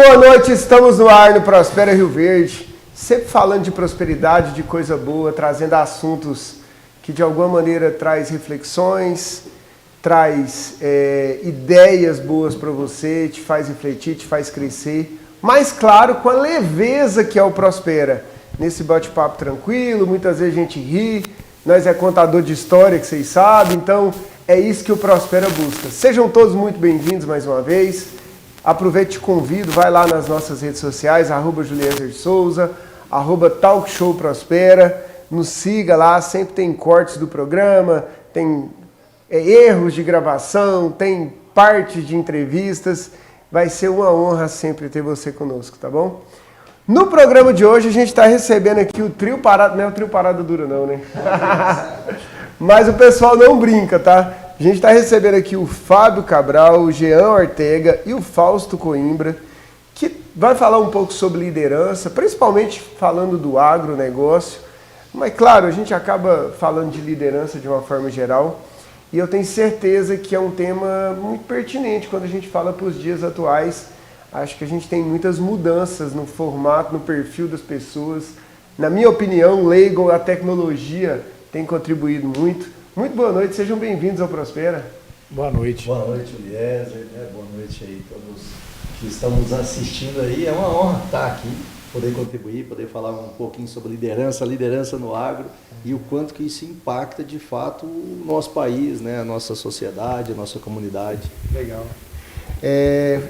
boa noite, estamos no ar no Prospera Rio Verde, sempre falando de prosperidade, de coisa boa, trazendo assuntos que de alguma maneira traz reflexões, traz ideias boas para você, te faz refletir, te faz crescer, mas claro, com a leveza que é o Prospera. Nesse bate-papo tranquilo, muitas vezes a gente ri, nós é contador de história, que vocês sabem, então é isso que o Prospera busca. Sejam todos muito bem-vindos mais uma vez. Aproveite e te convido, vai lá nas nossas redes sociais, @JulieserSouza, @TalkShowProspera, nos siga lá, sempre tem cortes do programa, tem erros de gravação, tem partes de entrevistas, vai ser uma honra sempre ter você conosco, tá bom? No programa de hoje a gente está recebendo aqui o trio parado, não é o trio parado duro não, né? Mas o pessoal não brinca, tá? A gente está recebendo aqui o Fábio Cabral, o Jean Ortega e o Fausto Coimbra, que vai falar um pouco sobre liderança, principalmente falando do agronegócio. Mas, claro, a gente acaba falando de liderança de uma forma geral. E eu tenho certeza que é um tema muito pertinente quando a gente fala para os dias atuais. Acho que a gente tem muitas mudanças no formato, no perfil das pessoas. Na minha opinião, leigo, a tecnologia tem contribuído muito. Muito boa noite, sejam bem-vindos ao Prospera. Boa noite. Boa noite, Eliezer, boa noite aí a todos que estão nos assistindo aí. É uma honra estar aqui, poder contribuir, poder falar um pouquinho sobre liderança no agro e o quanto que isso impacta de fato o nosso país, né, a nossa sociedade, a nossa comunidade. Legal.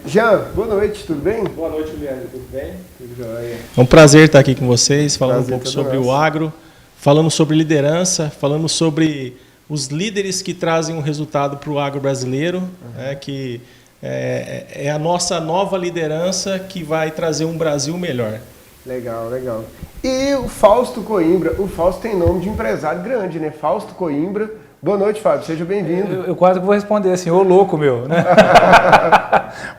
Jean, boa noite, tudo bem? Boa noite, Eliezer, tudo bem? Tudo jóia. É um prazer estar aqui com vocês, falando um pouco sobre nosso. o agro, falando sobre liderança, falando sobre os líderes que trazem um resultado para o agro brasileiro, que é a nossa nova liderança que vai trazer um Brasil melhor. Legal, legal. E o Fausto Coimbra, o Fausto tem nome de empresário grande, né? Fausto Coimbra. Boa noite, Fábio, seja bem-vindo. Eu quase que vou responder assim, ô louco meu, né?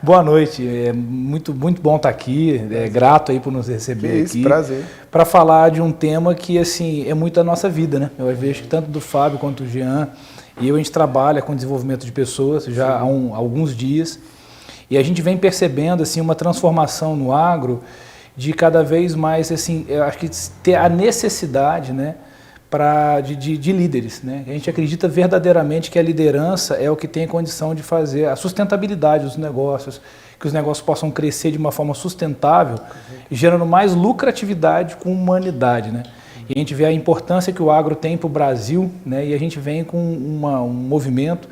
Boa noite, é muito bom estar aqui, grato aí por nos receber aqui. Prazer. Para falar de um tema que assim é muito da nossa vida, né? Eu vejo que tanto do Fábio quanto do Jean e eu, a gente trabalha com desenvolvimento de pessoas já há alguns dias e a gente vem percebendo assim uma transformação no agro de cada vez mais assim, eu acho que ter a necessidade, né? De líderes, né? A gente acredita verdadeiramente que a liderança é o que tem a condição de fazer a sustentabilidade dos negócios, que os negócios possam crescer de uma forma sustentável, gerando mais lucratividade com humanidade, né? E a gente vê a importância que o agro tem para o Brasil, né? E a gente vem com um movimento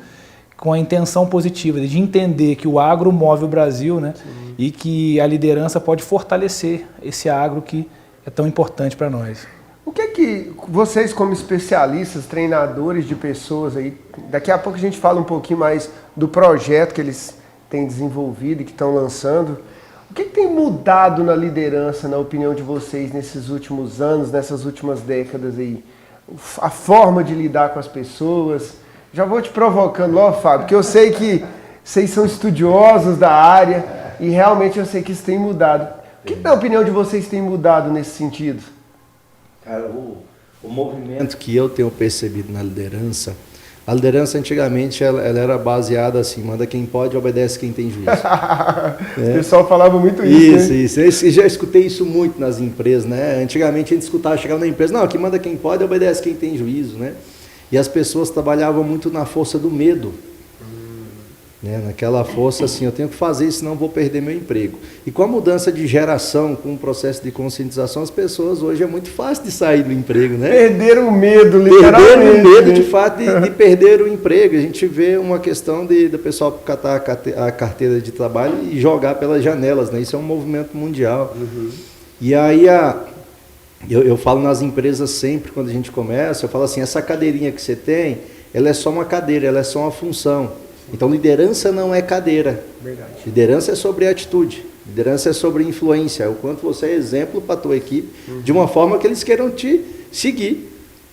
com a intenção positiva de entender que o agro move o Brasil, né? E que a liderança pode fortalecer esse agro que é tão importante para nós. O que é que vocês, como especialistas, treinadores de pessoas aí, daqui a pouco a gente fala um pouquinho mais do projeto que eles têm desenvolvido e que estão lançando. O que tem mudado na liderança, na opinião de vocês, nesses últimos anos, nessas últimas décadas aí? A forma de lidar com as pessoas. Já vou te provocando, ó, Fábio, porque eu sei que vocês são estudiosos da área e realmente eu sei que isso tem mudado. O que na opinião de vocês tem mudado nesse sentido? Cara, o movimento que eu tenho percebido na liderança, a liderança antigamente ela era baseada assim, manda quem pode, obedece quem tem juízo. O pessoal falava muito isso, né? Isso. Eu já escutei isso muito nas empresas, né? Antigamente a gente escutava, chegava na empresa, não, quem manda quem pode, obedece quem tem juízo, né? E as pessoas trabalhavam muito na força do medo. Né, naquela força assim, eu tenho que fazer isso, senão vou perder meu emprego. E com a mudança de geração, com o processo de conscientização, as pessoas hoje é muito fácil de sair do emprego, né? Perderam o medo, literalmente. Perderam o medo de fato de perder o emprego. A gente vê uma questão do pessoal catar a carteira de trabalho e jogar pelas janelas, né? Isso é um movimento mundial. E aí eu falo nas empresas sempre, quando a gente começa, eu falo assim, essa cadeirinha que você tem, ela é só uma cadeira, ela é só uma função. Então, liderança não é cadeira. Verdade. Liderança é sobre atitude. Liderança é sobre influência. É o quanto você é exemplo para a tua equipe, de uma forma que eles queiram te seguir.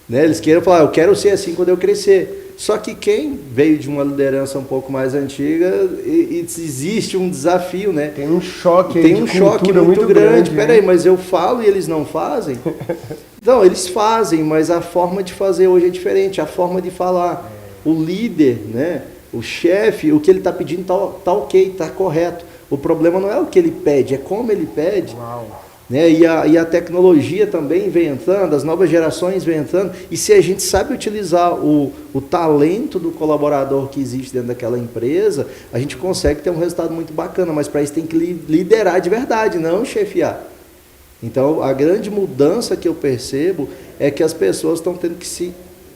Né? Eles queiram falar, eu quero ser assim quando eu crescer. Só que quem veio de uma liderança um pouco mais antiga, existe um desafio, né? Tem um choque aí. Tem um choque muito grande. Peraí, mas eu falo e eles não fazem? Não, eles fazem, mas a forma de fazer hoje é diferente. A forma de falar. O líder, né? O chefe, o que ele está pedindo está ok, está correto. O problema não é o que ele pede, é como ele pede. Uau. Né? E a tecnologia também vem entrando, as novas gerações vêm entrando, e se a gente sabe utilizar o talento do colaborador que existe dentro daquela empresa, a gente consegue ter um resultado muito bacana, mas para isso tem que liderar de verdade, não chefiar. Então, a grande mudança que eu percebo é que as pessoas estão tendo que se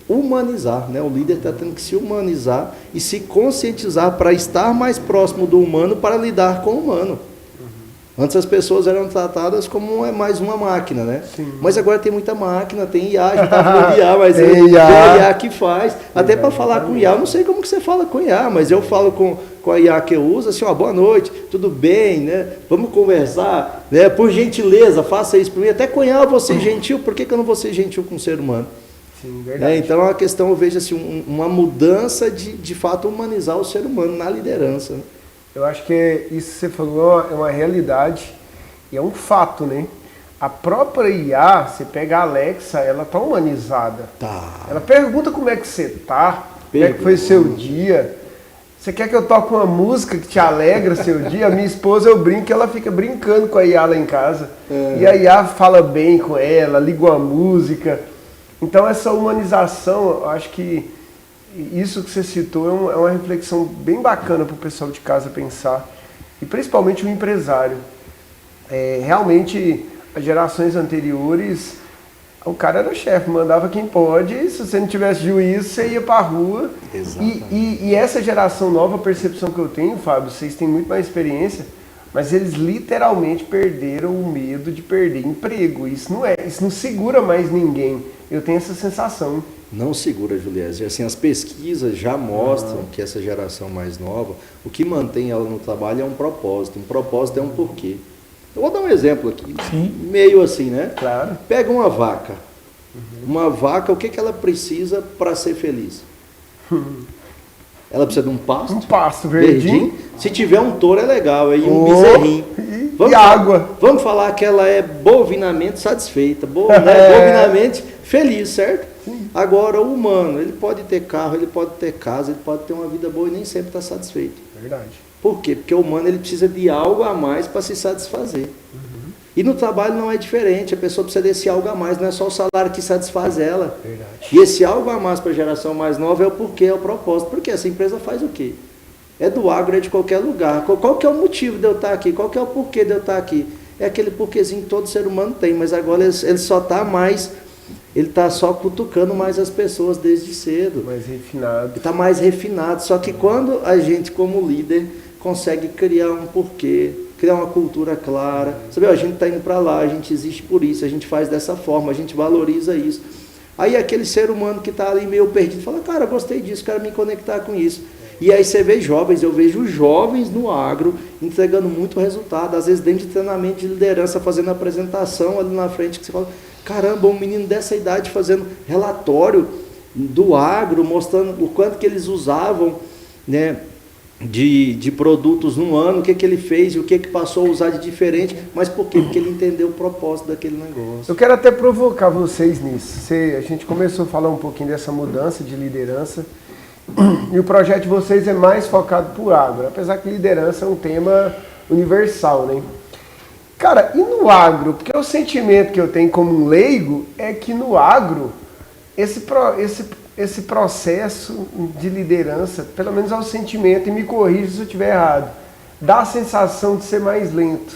humanizar, né? O líder está tendo que se humanizar e se conscientizar para estar mais próximo do humano, para lidar com o humano. Antes as pessoas eram tratadas como mais uma máquina, né? Sim. Mas agora tem muita máquina, tem IA, a gente está falando de IA, mas é a IA que faz. Até para falar com IA, eu não sei como que você fala com IA, mas eu falo com a IA que eu uso, assim, ó, boa noite, tudo bem, né? Vamos conversar, né? Por gentileza, faça isso para mim. Até com IA eu vou ser gentil, por que eu não vou ser gentil com o ser humano? Sim, verdade. Então a questão, eu vejo assim, uma mudança de fato humanizar o ser humano na liderança, né? Eu acho que isso que você falou é uma realidade e é um fato, né? A própria IA, você pega a Alexa, ela tá humanizada. Tá. Ela pergunta como é que você tá, como é que foi seu dia. Você quer que eu toque uma música que te alegra seu dia? A minha esposa, eu brinco, ela fica brincando com a IA lá em casa. E a IA fala bem com ela, liga uma música. Então essa humanização, eu acho que isso que você citou é uma reflexão bem bacana para o pessoal de casa pensar, e principalmente o empresário. Realmente, as gerações anteriores, o cara era chefe, mandava quem pode, e se você não tivesse juízo, você ia para a rua. E essa geração nova, a percepção que eu tenho, Fábio, vocês têm muito mais experiência, mas eles literalmente perderam o medo de perder emprego. Isso não segura mais ninguém. Eu tenho essa sensação. Não segura, Juliese. Assim, as pesquisas já mostram que essa geração mais nova, o que mantém ela no trabalho é um propósito. Um propósito é um porquê. Eu vou dar um exemplo aqui. Sim. Meio assim, né? Claro. Pega uma vaca. Uma vaca, o que ela precisa para ser feliz? Ela precisa de um pasto. Um pasto verdinho. Se tiver um touro é legal, aí um bezerrinho. E água. Vamos falar que ela é bovinamente satisfeita, bovinamente feliz, certo? Sim. Agora, o humano, ele pode ter carro, ele pode ter casa, ele pode ter uma vida boa e nem sempre está satisfeito. Verdade. Por quê? Porque o humano ele precisa de algo a mais para se satisfazer. E no trabalho não é diferente, a pessoa precisa desse algo a mais, não é só o salário que satisfaz ela. Verdade. E esse algo a mais para a geração mais nova é o porquê, é o propósito. Porque essa empresa faz o quê? É do agro, é de qualquer lugar. Qual que é o motivo de eu estar aqui? Qual que é o porquê de eu estar aqui? É aquele porquêzinho que todo ser humano tem, mas agora ele só está mais... Ele está só cutucando mais as pessoas desde cedo. Mais refinado. Ele está mais refinado. Só que quando a gente, como líder, consegue criar um porquê, criar uma cultura clara, sabe, a gente está indo para lá, a gente existe por isso, a gente faz dessa forma, a gente valoriza isso. Aí aquele ser humano que está ali meio perdido, fala, cara, gostei disso, quero me conectar com isso. E aí você vê jovens, eu vejo jovens no agro entregando muito resultado, às vezes dentro de treinamento de liderança, fazendo apresentação ali na frente, que você fala, caramba, um menino dessa idade fazendo relatório do agro, mostrando o quanto que eles usavam, né, de produtos no ano, o que ele fez e o que passou a usar de diferente, mas por quê? Porque ele entendeu o propósito daquele negócio. Eu quero até provocar vocês nisso. A gente começou a falar um pouquinho dessa mudança de liderança, e o projeto de vocês é mais focado para o agro, apesar que liderança é um tema universal, né? Cara, e no agro? Porque o sentimento que eu tenho como um leigo é que no agro, esse processo de liderança, pelo menos é o sentimento, e me corrija se eu estiver errado, dá a sensação de ser mais lento,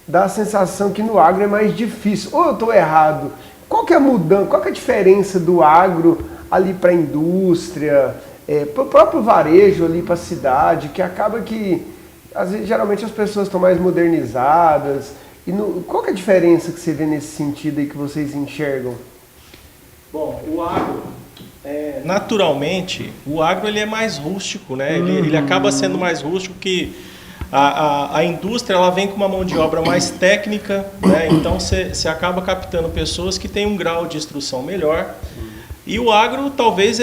dá a sensação que no agro é mais difícil. Ou eu estou errado? Qual que é a mudança, qual que é a diferença do agro ali para a indústria, para o próprio varejo ali para a cidade, que acaba que às vezes, geralmente as pessoas estão mais modernizadas. Qual que é a diferença que você vê nesse sentido aí que vocês enxergam? Bom, o agro, naturalmente, o agro ele é mais rústico, né? Ele acaba sendo mais rústico que a indústria, ela vem com uma mão de obra mais técnica, né? Então você acaba captando pessoas que têm um grau de instrução melhor. E o agro, talvez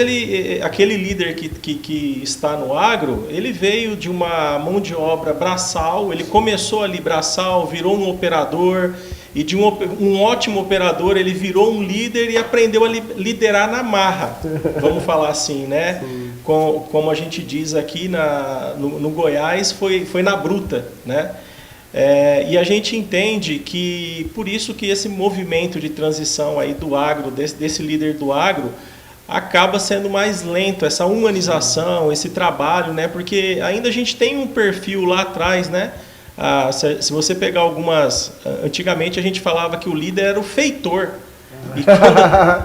aquele líder que está no agro, ele veio de uma mão de obra braçal, ele começou ali braçal, virou um operador, e de um ótimo operador ele virou um líder e aprendeu a liderar na marra, vamos falar assim, né? Sim. como a gente diz aqui no Goiás, foi na bruta, né? E a gente entende que, por isso que esse movimento de transição aí do agro, desse líder do agro, acaba sendo mais lento, essa humanização, esse trabalho, né? Porque ainda a gente tem um perfil lá atrás, né? Se você pegar algumas... Antigamente a gente falava que o líder era o feitor.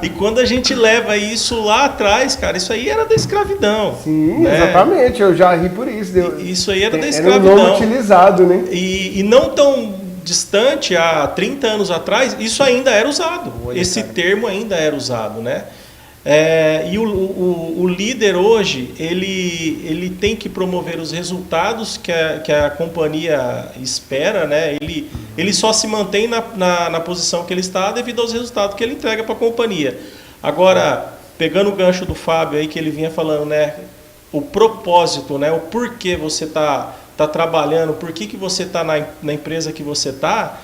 E quando a gente leva isso lá atrás, cara, isso aí era da escravidão. Sim, né? Exatamente, eu já ri por isso. Isso aí era da Era escravidão. um nome utilizado, né? E não tão distante, há 30 anos atrás, isso ainda era usado. Esse termo ainda era usado, né? E o líder hoje, ele tem que promover os resultados que a companhia espera, né? Ele só se mantém na posição que ele está devido aos resultados que ele entrega para a companhia. Agora, pegando o gancho do Fábio aí que ele vinha falando, né? O propósito, né? O porquê você está trabalhando, por que você está na empresa que você está,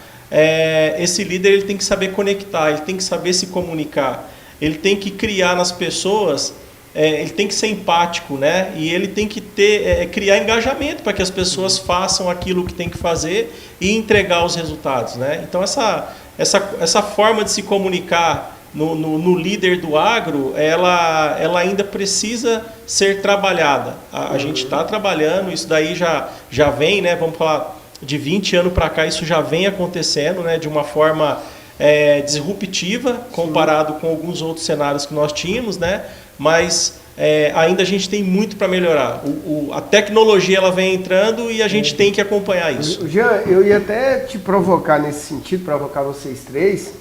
esse líder ele tem que saber conectar, ele tem que saber se comunicar. Ele tem que criar nas pessoas, ele tem que ser empático, né? E ele tem que criar engajamento para que as pessoas façam aquilo que tem que fazer e entregar os resultados, né? Então essa forma de se comunicar no líder do agro, ela ainda precisa ser trabalhada. A gente está trabalhando, isso daí já vem, né? Vamos falar de 20 anos para cá, isso já vem acontecendo, né? De uma forma disruptiva comparado com alguns outros cenários que nós tínhamos, né? Mas ainda a gente tem muito para melhorar. A tecnologia ela vem entrando e a gente tem que acompanhar isso. Jean, eu ia até te provocar nesse sentido, provocar vocês três.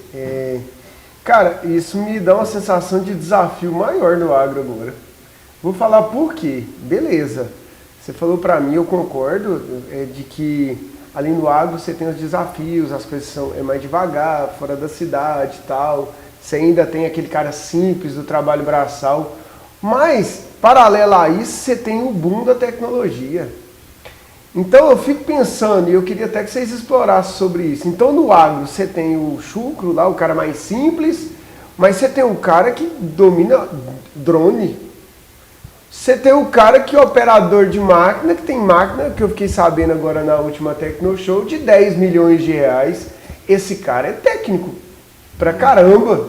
Cara, isso me dá uma sensação de desafio maior no agro agora. Vou falar por quê. Beleza. Você falou para mim, eu concordo, de que além do agro, você tem os desafios, as coisas são mais devagar, fora da cidade e tal. Você ainda tem aquele cara simples do trabalho braçal. Mas, paralelo a isso, você tem o boom da tecnologia. Então, eu fico pensando, e eu queria até que vocês explorassem sobre isso. Então, no agro, você tem o chucro lá, o cara mais simples, mas você tem um cara que domina drone. Você tem o cara que é operador de máquina, que tem máquina, que eu fiquei sabendo agora na última Tecnoshow, de 10 milhões de reais. Esse cara é técnico pra caramba.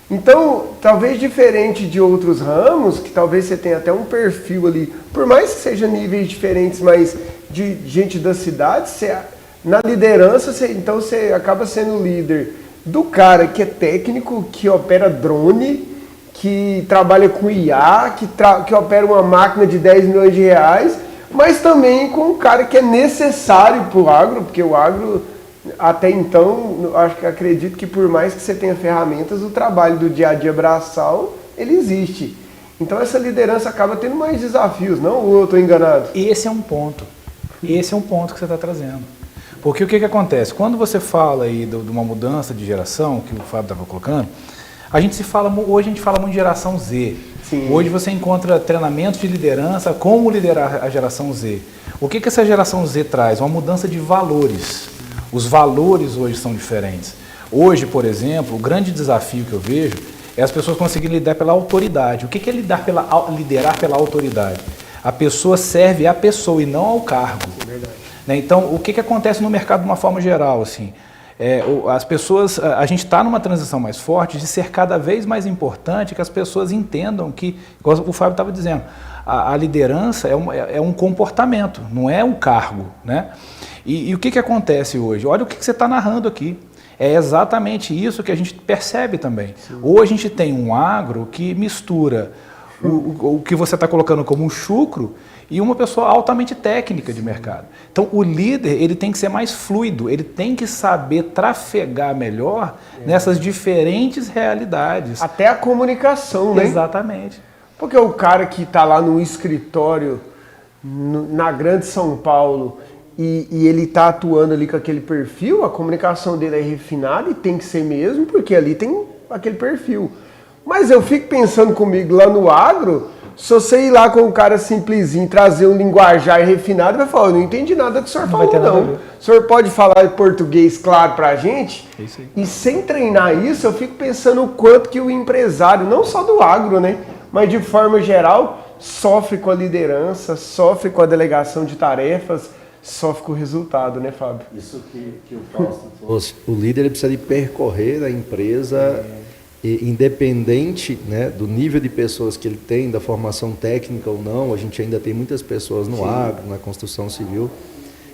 Então, talvez diferente de outros ramos, que talvez você tenha até um perfil ali, por mais que sejam níveis diferentes, mas de gente da cidade, na liderança, então você acaba sendo líder do cara que é técnico, que opera drone, que trabalha com IA, que opera uma máquina de 10 milhões de reais, mas também com um cara que é necessário para o agro, porque o agro, até então, acredito que por mais que você tenha ferramentas, o trabalho do dia a dia braçal, ele existe. Então essa liderança acaba tendo mais desafios, não? Ou eu estou enganado? Esse é um ponto. Esse é um ponto que você está trazendo. Porque o que acontece? Quando você fala aí de uma mudança de geração, que o Fábio estava colocando, hoje a gente fala muito de geração Z. Sim. Hoje você encontra treinamentos de liderança, como liderar a geração Z. O que essa geração Z traz? Uma mudança de valores. Os valores hoje são diferentes. Hoje, por exemplo, o grande desafio que eu vejo é as pessoas conseguirem liderar pela autoridade. O que é liderar pela autoridade? A pessoa serve à pessoa e não ao cargo. Verdade. Então, o que acontece no mercado de uma forma geral? Assim, as pessoas, a gente está numa transição mais forte de ser cada vez mais importante que as pessoas entendam que, como o Fábio estava dizendo, a liderança é um comportamento, não é um cargo, né? E o que acontece hoje? Olha o que você está narrando aqui. É exatamente isso que a gente percebe também. Sim. Ou a gente tem um agro que mistura o que você está colocando como um chucro e uma pessoa altamente técnica de mercado. Então, o líder ele tem que ser mais fluido, ele tem que saber trafegar melhor nessas diferentes realidades. Até a comunicação, né? Exatamente. Porque o cara que está lá no escritório, na Grande São Paulo, e ele está atuando ali com aquele perfil, a comunicação dele é refinada e tem que ser mesmo, porque ali tem aquele perfil. Mas eu fico pensando comigo lá no agro, se você ir lá com um cara simplesinho, trazer um linguajar refinado, vai falar, eu não entendi nada do que o senhor falou, não. O senhor pode falar português claro pra gente? É isso aí. E sem treinar isso, eu fico pensando o quanto que o empresário, não só do agro, né, mas de forma geral, sofre com a liderança, sofre com a delegação de tarefas, sofre com o resultado, né, Fábio? Isso que o Fausto trouxe. O líder ele precisa de percorrer a empresa, independente, né, do nível de pessoas que ele tem, da formação técnica ou não. A gente ainda tem muitas pessoas no agro, na construção civil,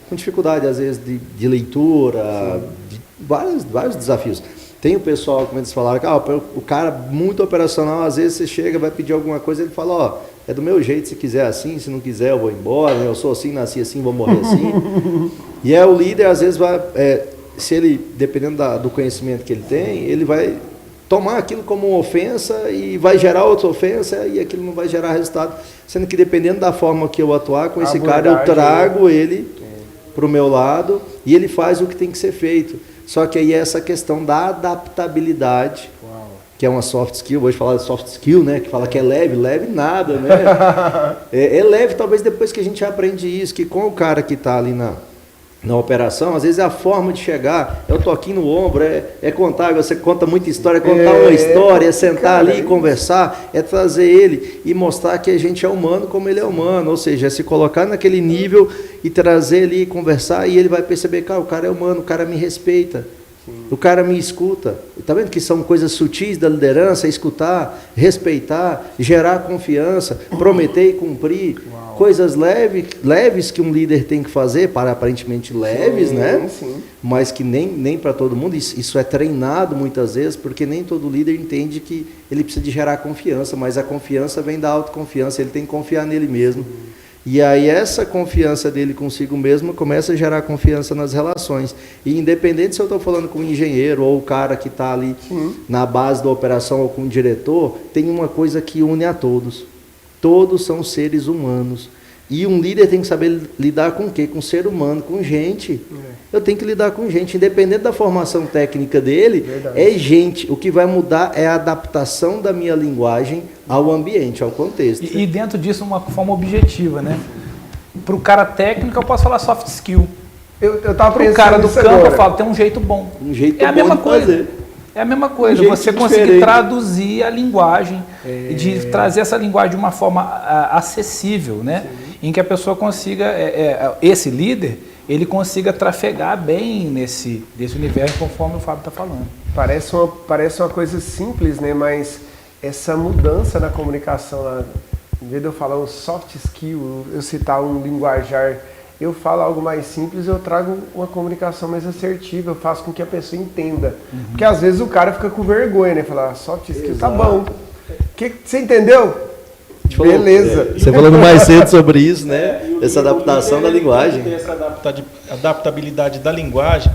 com dificuldade, às vezes, de leitura, de vários desafios. Tem o pessoal, como eles falaram, que o cara muito operacional, às vezes você chega, vai pedir alguma coisa, ele fala, ó, é do meu jeito, se quiser assim, se não quiser eu vou embora, né? Eu sou assim, nasci assim, vou morrer assim. E o líder, às vezes, vai, se ele, dependendo do conhecimento que ele tem, ele vai tomar aquilo como uma ofensa e vai gerar outra ofensa e aquilo não vai gerar resultado. Sendo que dependendo da forma que eu atuar com esse cara, eu trago ele para o meu lado e ele faz o que tem que ser feito. Só que aí é essa questão da adaptabilidade, que é uma soft skill, hoje falar de soft skill, né? Que fala que é leve nada, né? É leve talvez depois que a gente aprende isso, que com o cara que está ali na operação, às vezes é a forma de chegar, é o toquinho no ombro, é contar, você conta muita história, contar uma história, é sentar ali e conversar, é trazer ele e mostrar que a gente é humano como ele é humano, ou seja, é se colocar naquele nível e trazer ele e conversar e ele vai perceber, cara, o cara é humano, o cara me respeita. O cara me escuta. Está vendo que são coisas sutis da liderança? Escutar, respeitar, gerar confiança, prometer e cumprir. Uau. Coisas leves que um líder tem que fazer, aparentemente leves, né? Sim. Mas que nem para todo mundo. Isso é treinado muitas vezes, porque nem todo líder entende que ele precisa de gerar confiança, mas a confiança vem da autoconfiança, ele tem que confiar nele mesmo. E aí essa confiança dele consigo mesmo começa a gerar confiança nas relações. E independente se eu estou falando com um engenheiro ou o cara que está ali na base da operação ou com o diretor, tem uma coisa que une a todos. Todos são seres humanos. E um líder tem que saber lidar com o quê? Com ser humano, com gente. Eu tenho que lidar com gente. Independente da formação técnica dele, é gente. O que vai mudar é a adaptação da minha linguagem ao ambiente, ao contexto. E dentro disso, uma forma objetiva, né? Para o cara técnico, eu posso falar soft skill. Eu estava pensando. Para o cara do campo, agora. eu falo, tem um jeito bom. Um jeito é a bom mesma de coisa. fazer. É a mesma coisa, você conseguir traduzir a linguagem, de trazer essa linguagem de uma forma acessível, né? Em que a pessoa consiga, esse líder, ele consiga trafegar bem nesse universo, conforme o Fábio está falando. Parece uma coisa simples, né? Mas essa mudança na comunicação, em vez de eu falar um soft skill, eu citar um linguajar, eu falo algo mais simples, eu trago uma comunicação mais assertiva, eu faço com que a pessoa entenda. Porque às vezes o cara fica com vergonha, né? Falar, soft skill, tá bom. Você entendeu? Beleza. Você falando mais cedo sobre isso, né? Essa adaptação da linguagem. Tem essa adaptabilidade da linguagem,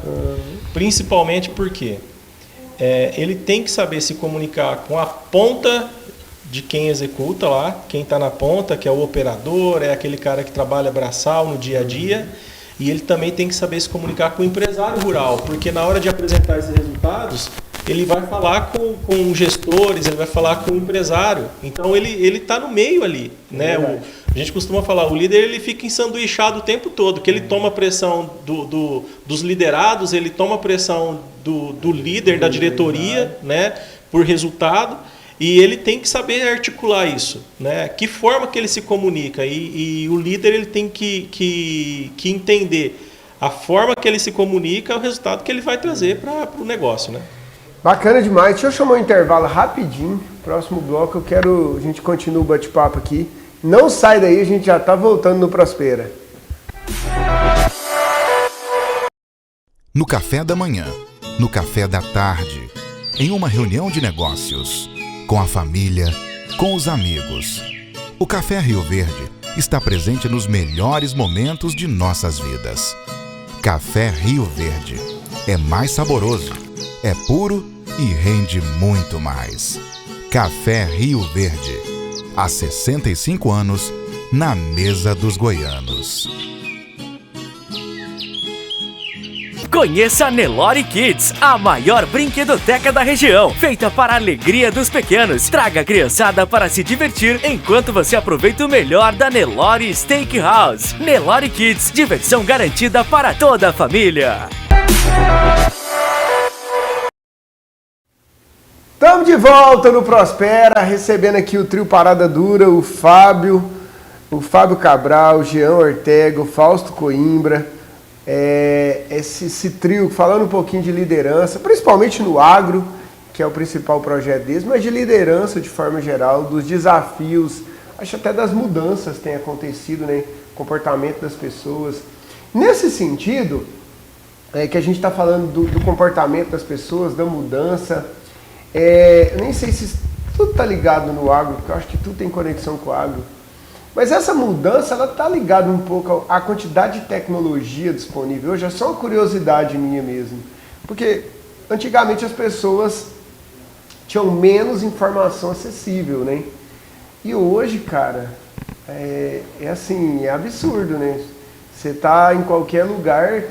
principalmente porque ele tem que saber se comunicar com a ponta de quem executa lá, quem está na ponta, que é o operador, é aquele cara que trabalha braçal no dia a dia, e ele também tem que saber se comunicar com o empresário rural, porque na hora de apresentar esses resultados, ele vai falar com gestores, ele vai falar com o empresário, então ele está no meio ali, né? A gente costuma falar, o líder ele fica ensanduichado o tempo todo, que ele toma pressão dos liderados, ele toma pressão do líder, da diretoria, né? Por resultado. E ele tem que saber articular isso, né? Que forma que ele se comunica. E o líder ele tem que entender a forma que ele se comunica, o resultado que ele vai trazer para o negócio, né? Bacana demais. Deixa eu chamar um intervalo rapidinho. Próximo bloco a gente continua o bate-papo aqui. Não sai daí, a gente já está voltando no Prospera. No café da manhã, no café da tarde, em uma reunião de negócios, com a família, com os amigos. O Café Rio Verde está presente nos melhores momentos de nossas vidas. Café Rio Verde é mais saboroso, é puro e rende muito mais. Café Rio Verde, há 65 anos, na mesa dos goianos. Conheça a Nelore Kids, a maior brinquedoteca da região, feita para a alegria dos pequenos. Traga a criançada para se divertir enquanto você aproveita o melhor da Nelore Steakhouse. Nelore Kids, diversão garantida para toda a família. Estamos de volta no Prospera, recebendo aqui o trio Parada Dura, o Fábio Cabral, o Jean Ortega, o Fausto Coimbra, esse trio falando um pouquinho de liderança, principalmente no agro, que é o principal projeto deles, mas de liderança de forma geral, dos desafios, acho até das mudanças que têm acontecido, né? Comportamento das pessoas. Nesse sentido, que a gente está falando do comportamento das pessoas, da mudança, eu nem sei se tudo está ligado no agro, porque eu acho que tudo tem conexão com o agro, mas essa mudança ela está ligada um pouco à quantidade de tecnologia disponível. Hoje é só uma curiosidade minha mesmo, porque antigamente as pessoas tinham menos informação acessível, né? E hoje, cara, assim, é absurdo, né? Você tá em qualquer lugar,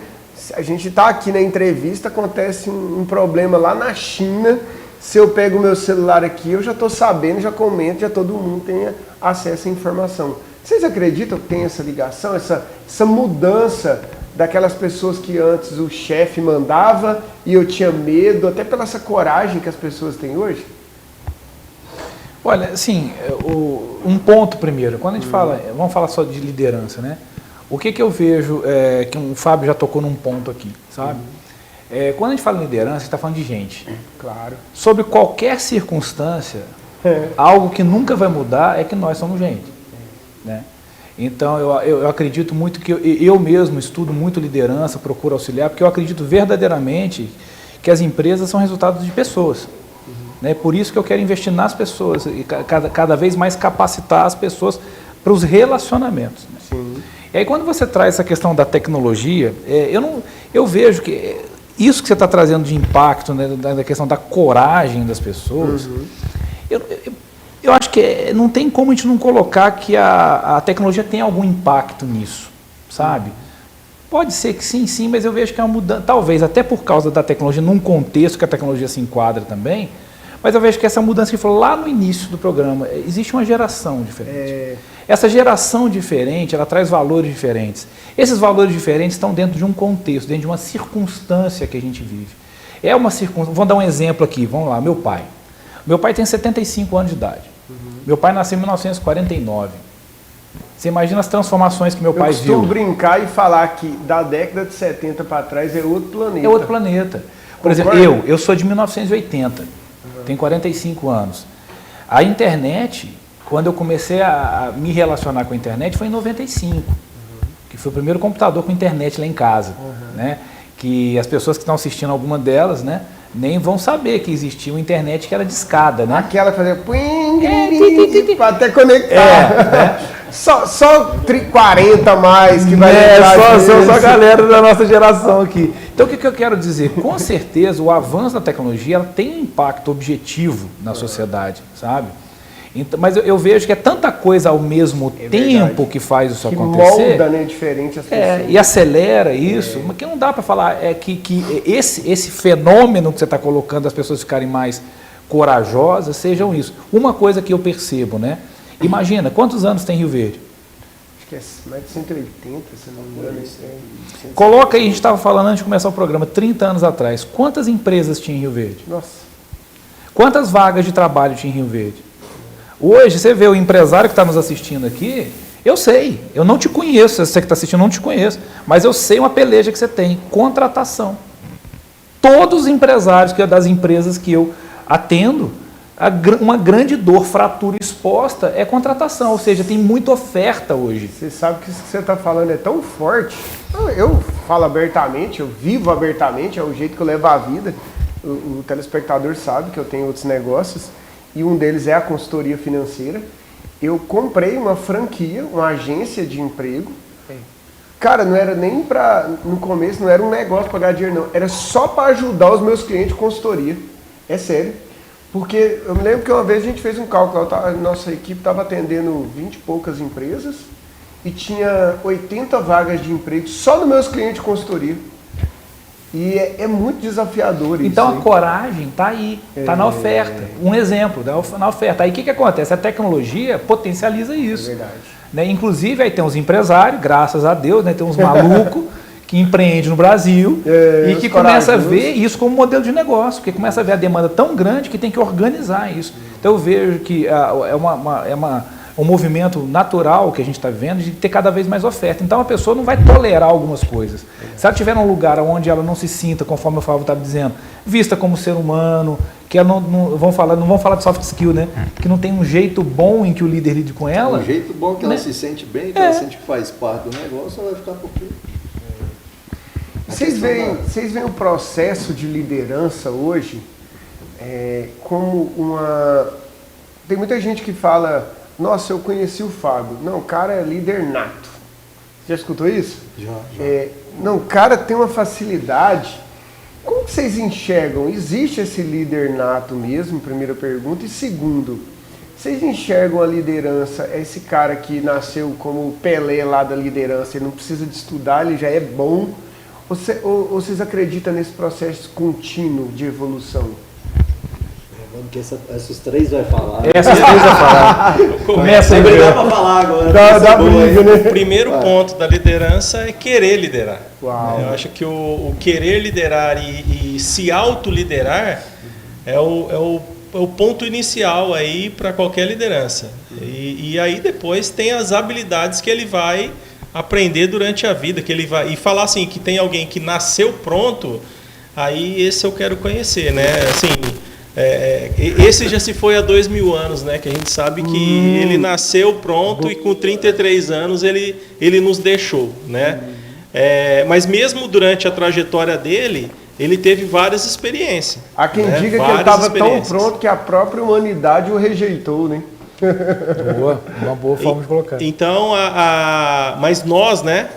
a gente tá aqui na entrevista, acontece um problema lá na China, se eu pego o meu celular aqui, eu já tô sabendo, já comento, já todo mundo tem acesso à informação. Vocês acreditam que tem essa ligação, essa mudança daquelas pessoas que antes o chefe mandava e eu tinha medo, até pela essa coragem que as pessoas têm hoje? Olha, assim, um ponto primeiro, quando a gente fala, vamos falar só de liderança, né? O que eu vejo, que o Fábio já tocou num ponto aqui, sabe? Quando a gente fala em liderança, a gente está falando de gente. Claro. Sobre qualquer circunstância, algo que nunca vai mudar é que nós somos gente, né? Então, eu acredito muito que eu mesmo estudo muito liderança, procuro auxiliar, porque eu acredito verdadeiramente que as empresas são resultado de pessoas. Né? Por isso que eu quero investir nas pessoas e cada vez mais capacitar as pessoas para os relacionamentos. Né? Sim. E aí quando você traz essa questão da tecnologia, eu vejo que isso que você está trazendo de impacto, né, da questão da coragem das pessoas, eu acho que não tem como a gente não colocar que a tecnologia tem algum impacto nisso, sabe? Pode ser que sim, mas eu vejo que é uma mudança, talvez até por causa da tecnologia, num contexto que a tecnologia se enquadra também, mas eu vejo que essa mudança que falou lá no início do programa, existe uma geração diferente. Essa geração diferente, ela traz valores diferentes. Esses valores diferentes estão dentro de um contexto, dentro de uma circunstância que a gente vive. É uma circunstância, vou dar um exemplo aqui, vamos lá, meu pai. Meu pai tem 75 anos de idade. Meu pai nasceu em 1949. Você imagina as transformações que meu pai viu. Eu costumo brincar e falar que da década de 70 para trás é outro planeta. É outro planeta. Por exemplo, eu sou de 1980, tenho 45 anos. A internet, quando eu comecei a me relacionar com a internet, foi em 95, que foi o primeiro computador com internet lá em casa. Né? Que as pessoas que estão assistindo, alguma delas, né, nem vão saber que existia uma internet que era de escada, né? Aquela que fazia para até conectar. Só 40 mais que vai entrar. Só a galera da nossa geração aqui. Então o que eu quero dizer? Com certeza o avanço da tecnologia ela tem um impacto objetivo na sociedade, sabe? Então, mas eu vejo que é tanta coisa ao mesmo tempo que faz isso acontecer. Molda, né, diferente as pessoas. E acelera isso, mas que não dá para falar que esse fenômeno que você está colocando, as pessoas ficarem mais corajosas, sejam isso. Uma coisa que eu percebo, né? Imagina, quantos anos tem Rio Verde? Acho que é mais de 180, se não me engano. Coloca aí, a gente estava falando antes de começar o programa, 30 anos atrás, quantas empresas tinha em Rio Verde? Nossa. Quantas vagas de trabalho tinha em Rio Verde? Hoje, você vê o empresário que está nos assistindo aqui, eu sei, eu não te conheço, você que está assistindo, eu não te conheço, mas eu sei uma peleja que você tem, contratação. Todos os empresários das empresas que eu atendo, uma grande dor, fratura exposta é contratação, ou seja, tem muita oferta hoje. Você sabe que isso que você está falando é tão forte. Eu falo abertamente, eu vivo abertamente, é o jeito que eu levo a vida. O telespectador sabe que eu tenho outros negócios e um deles é a consultoria financeira. Eu comprei uma franquia, uma agência de emprego. Cara, não era nem no começo, não era um negócio para ganhar dinheiro, não. Era só para ajudar os meus clientes de consultoria. É sério. Porque eu me lembro que uma vez a gente fez um cálculo, a nossa equipe estava atendendo 20 e poucas empresas e tinha 80 vagas de emprego só nos meus clientes de consultoria. E é muito desafiador isso. Então a coragem está aí, está na oferta. Um exemplo, na oferta. Aí o que acontece? A tecnologia potencializa isso. É verdade. Né? Inclusive aí tem uns empresários, graças a Deus, né? Tem uns malucos que empreende no Brasil e que começa a ver isso como modelo de negócio, porque começa a ver a demanda tão grande que tem que organizar isso. Então eu vejo que um movimento natural que a gente está vivendo de ter cada vez mais oferta. Então a pessoa não vai tolerar algumas coisas. Se ela estiver num lugar onde ela não se sinta, conforme o Fábio estava dizendo, vista como ser humano, que ela não vão falar de soft skill, né? Que não tem um jeito bom em que o líder lide com ela. Um jeito bom que ela se sente bem, que ela sente que faz parte do negócio, ela vai ficar por quê? Vocês veem o processo de liderança hoje como uma... Tem muita gente que fala, nossa, eu conheci o Fábio. Não, o cara é líder nato. Já escutou isso? Já. Não, o cara tem uma facilidade. Como que vocês enxergam? Existe esse líder nato mesmo? Primeira pergunta. E segundo, vocês enxergam a liderança, esse cara que nasceu como o Pelé lá da liderança, ele não precisa de estudar, ele já é bom? Ou vocês acreditam nesse processo contínuo de evolução? Porque esses três vai falar. Essas três vai falar. Começa aí. Dá pra falar agora. Dá briga, né? O primeiro ponto da liderança é querer liderar. Uau. Eu acho que o querer liderar e se autoliderar é o ponto inicial aí para qualquer liderança. E aí depois tem as habilidades que ele vai aprender durante a vida, que ele vai... E falar assim, que tem alguém que nasceu pronto, aí esse eu quero conhecer, né? Assim... esse já se foi há 2000 anos, né? Que a gente sabe que ele nasceu pronto e com 33 anos ele nos deixou, né? Mas mesmo durante a trajetória dele, ele teve várias experiências. Há quem diga que ele estava tão pronto que a própria humanidade o rejeitou, né? Boa, uma boa forma de colocar. Então, mas nós, né?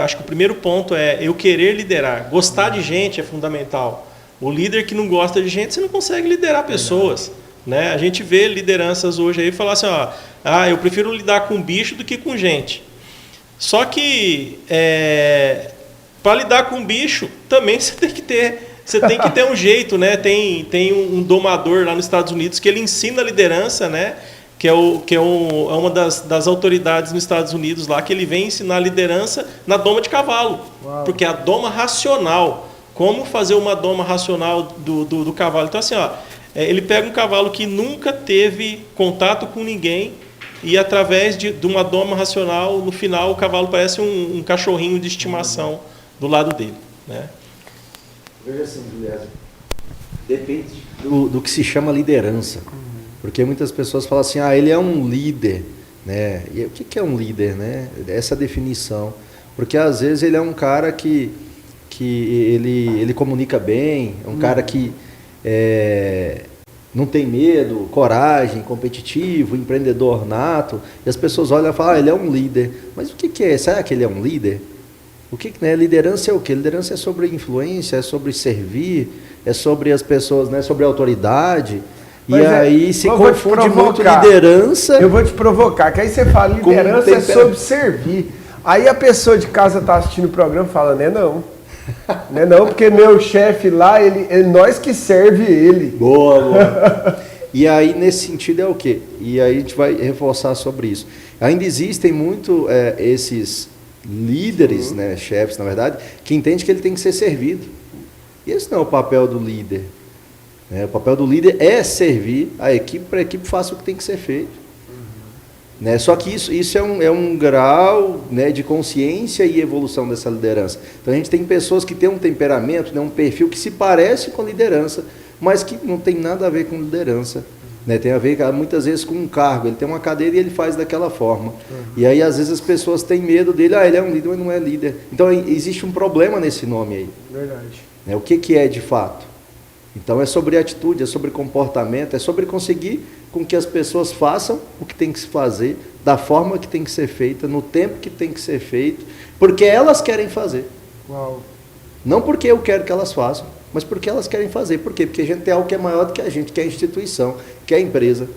Acho que o primeiro ponto é eu querer liderar. Gostar de gente é fundamental. O líder que não gosta de gente, você não consegue liderar pessoas, né? A gente vê lideranças hoje aí falar assim, eu prefiro lidar com bicho do que com gente. Só que para lidar com bicho, também você tem que ter um jeito, né? Tem um domador lá nos Estados Unidos que ele ensina a liderança, né? Que é uma das autoridades nos Estados Unidos lá, que ele vem ensinar a liderança na doma de cavalo. Uau. Porque é a doma racional. Como fazer uma doma racional do cavalo. Então, assim, ele pega um cavalo que nunca teve contato com ninguém e, através de uma doma racional, no final, o cavalo parece um cachorrinho de estimação do lado dele, né? Veja assim, Guilherme, depende do que se chama liderança. Porque muitas pessoas falam assim, ele é um líder, né? E o que é um líder, né? Essa definição. Porque, às vezes, ele é um cara que ele comunica bem, é um cara que não tem medo, coragem, competitivo, empreendedor nato, e as pessoas olham e falam, ele é um líder. Mas o que é? Será que ele é um líder? O que né? Liderança é o quê? Liderança é sobre influência, é sobre servir, é sobre as pessoas, né? Sobre autoridade. Mas aí se confunde muito liderança. Eu vou te provocar, que aí você fala, liderança é sobre servir. Aí a pessoa de casa está assistindo o programa e fala, não. Não é não, porque meu chefe lá, nós que serve ele. Boa. E aí, nesse sentido, é o quê? E aí a gente vai reforçar sobre isso. Ainda existem muito esses líderes, né, chefes, na verdade, que entendem que ele tem que ser servido. E esse não é o papel do líder. Né? O papel do líder é servir a equipe para a equipe faça o que tem que ser feito. Né? Só que isso é um grau, né, de consciência e evolução dessa liderança. Então a gente tem pessoas que têm um temperamento, né, um perfil que se parece com liderança, mas que não tem nada a ver com liderança. Né? Tem a ver muitas vezes com um cargo, ele tem uma cadeira e ele faz daquela forma. E aí às vezes as pessoas têm medo dele, ele é um líder, mas não é líder. Então existe um problema nesse nome aí. Verdade. Né? O que é de fato? Então é sobre atitude, é sobre comportamento, é sobre conseguir com que as pessoas façam o que tem que se fazer, da forma que tem que ser feita, no tempo que tem que ser feito, porque elas querem fazer. Uau. Não porque eu quero que elas façam, mas porque elas querem fazer. Por quê? Porque a gente tem algo que é maior do que a gente, que é a instituição, que é a empresa,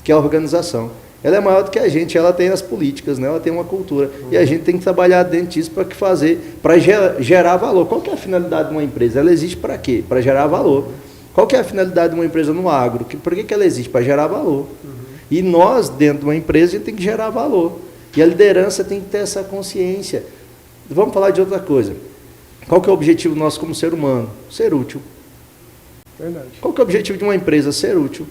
que é a organização. Ela é maior do que a gente, ela tem as políticas, né? Ela tem uma cultura. E a gente tem que trabalhar dentro disso para gerar valor. Qual que é a finalidade de uma empresa? Ela existe para quê? Para gerar valor. Qual que é a finalidade de uma empresa no agro? Por que ela existe? Para gerar valor. E nós, dentro de uma empresa, a gente tem que gerar valor. E a liderança tem que ter essa consciência. Vamos falar de outra coisa. Qual que é o objetivo nosso como ser humano? Ser útil. Verdade. Qual que é o objetivo de uma empresa? Ser útil.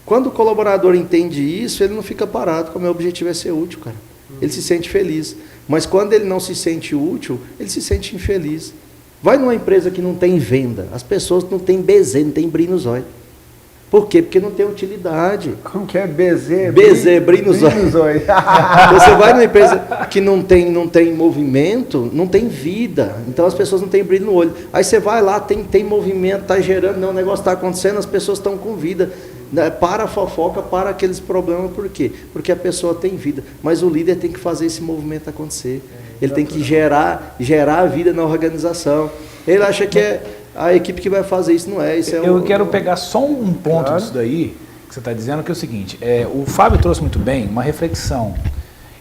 Quando o colaborador entende isso, ele não fica parado, como o meu objetivo é ser útil, cara. Ele se sente feliz. Mas quando ele não se sente útil, ele se sente infeliz. Vai numa empresa que não tem venda, as pessoas não têm BZ, não tem brilho nos olhos. Por quê? Porque não tem utilidade. Como que é? BZ? Brilho nos olhos. Você vai numa empresa que não tem movimento, não tem vida. Então as pessoas não têm brilho no olho. Aí você vai lá, tem movimento, está gerando, não, o negócio está acontecendo, as pessoas estão com vida. Para a fofoca, para aqueles problemas, por quê? Porque a pessoa tem vida. Mas o líder tem que fazer esse movimento acontecer. Ele tem que gerar a vida na organização. Ele acha que é a equipe que vai fazer isso, não é. Isso é Eu quero pegar só um ponto disso daí, que você está dizendo, que é o seguinte, o Fábio trouxe muito bem uma reflexão.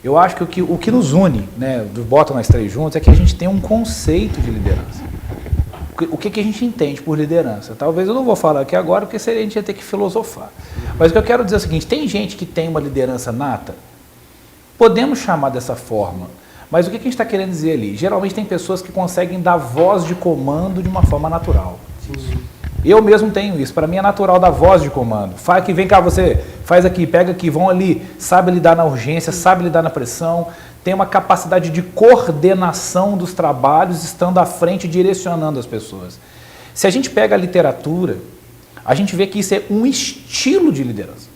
Eu acho que o que nos une, né, bota nós três juntos, é que a gente tem um conceito de liderança. O que a gente entende por liderança? Talvez eu não vou falar aqui agora, porque seria a gente ia ter que filosofar. Mas o que eu quero dizer é o seguinte, tem gente que tem uma liderança nata, podemos chamar dessa forma, mas o que a gente está querendo dizer ali? Geralmente tem pessoas que conseguem dar voz de comando de uma forma natural. Sim. Eu mesmo tenho isso, para mim é natural dar voz de comando. Faz aqui, vem cá você, faz aqui, pega aqui, vão ali, sabe lidar na urgência, sabe lidar na pressão, tem uma capacidade de coordenação dos trabalhos, estando à frente, direcionando as pessoas. Se a gente pega a literatura, a gente vê que isso é um estilo de liderança.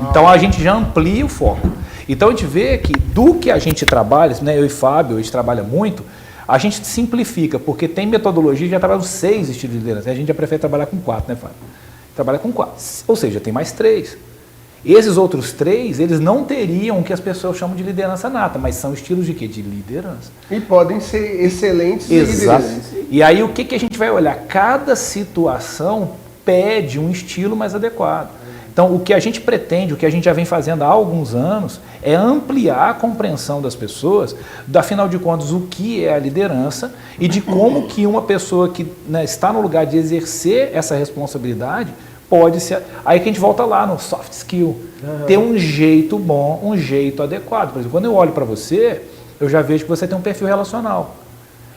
Então a gente já amplia o foco. Então a gente vê que do que a gente trabalha, né, eu e Fábio, a gente trabalha muito, a gente simplifica, porque tem metodologia, já trabalha 6 estilos de liderança. A gente já prefere trabalhar com 4, né, Fábio? Trabalha com 4, ou seja, tem mais 3. Esses outros 3, eles não teriam o que as pessoas chamam de liderança nata, mas são estilos de quê? De liderança. E podem ser excelentes Exato. líderes. E aí o que a gente vai olhar? Cada situação pede um estilo mais adequado. Então o que a gente pretende, o que a gente já vem fazendo há alguns anos, é ampliar a compreensão das pessoas, afinal de contas, o que é a liderança e de como que uma pessoa que, né, está no lugar de exercer essa responsabilidade pode ser. Aí que a gente volta lá no soft skill. Ter um jeito bom, um jeito adequado. Por exemplo, quando eu olho para você, eu já vejo que você tem um perfil relacional.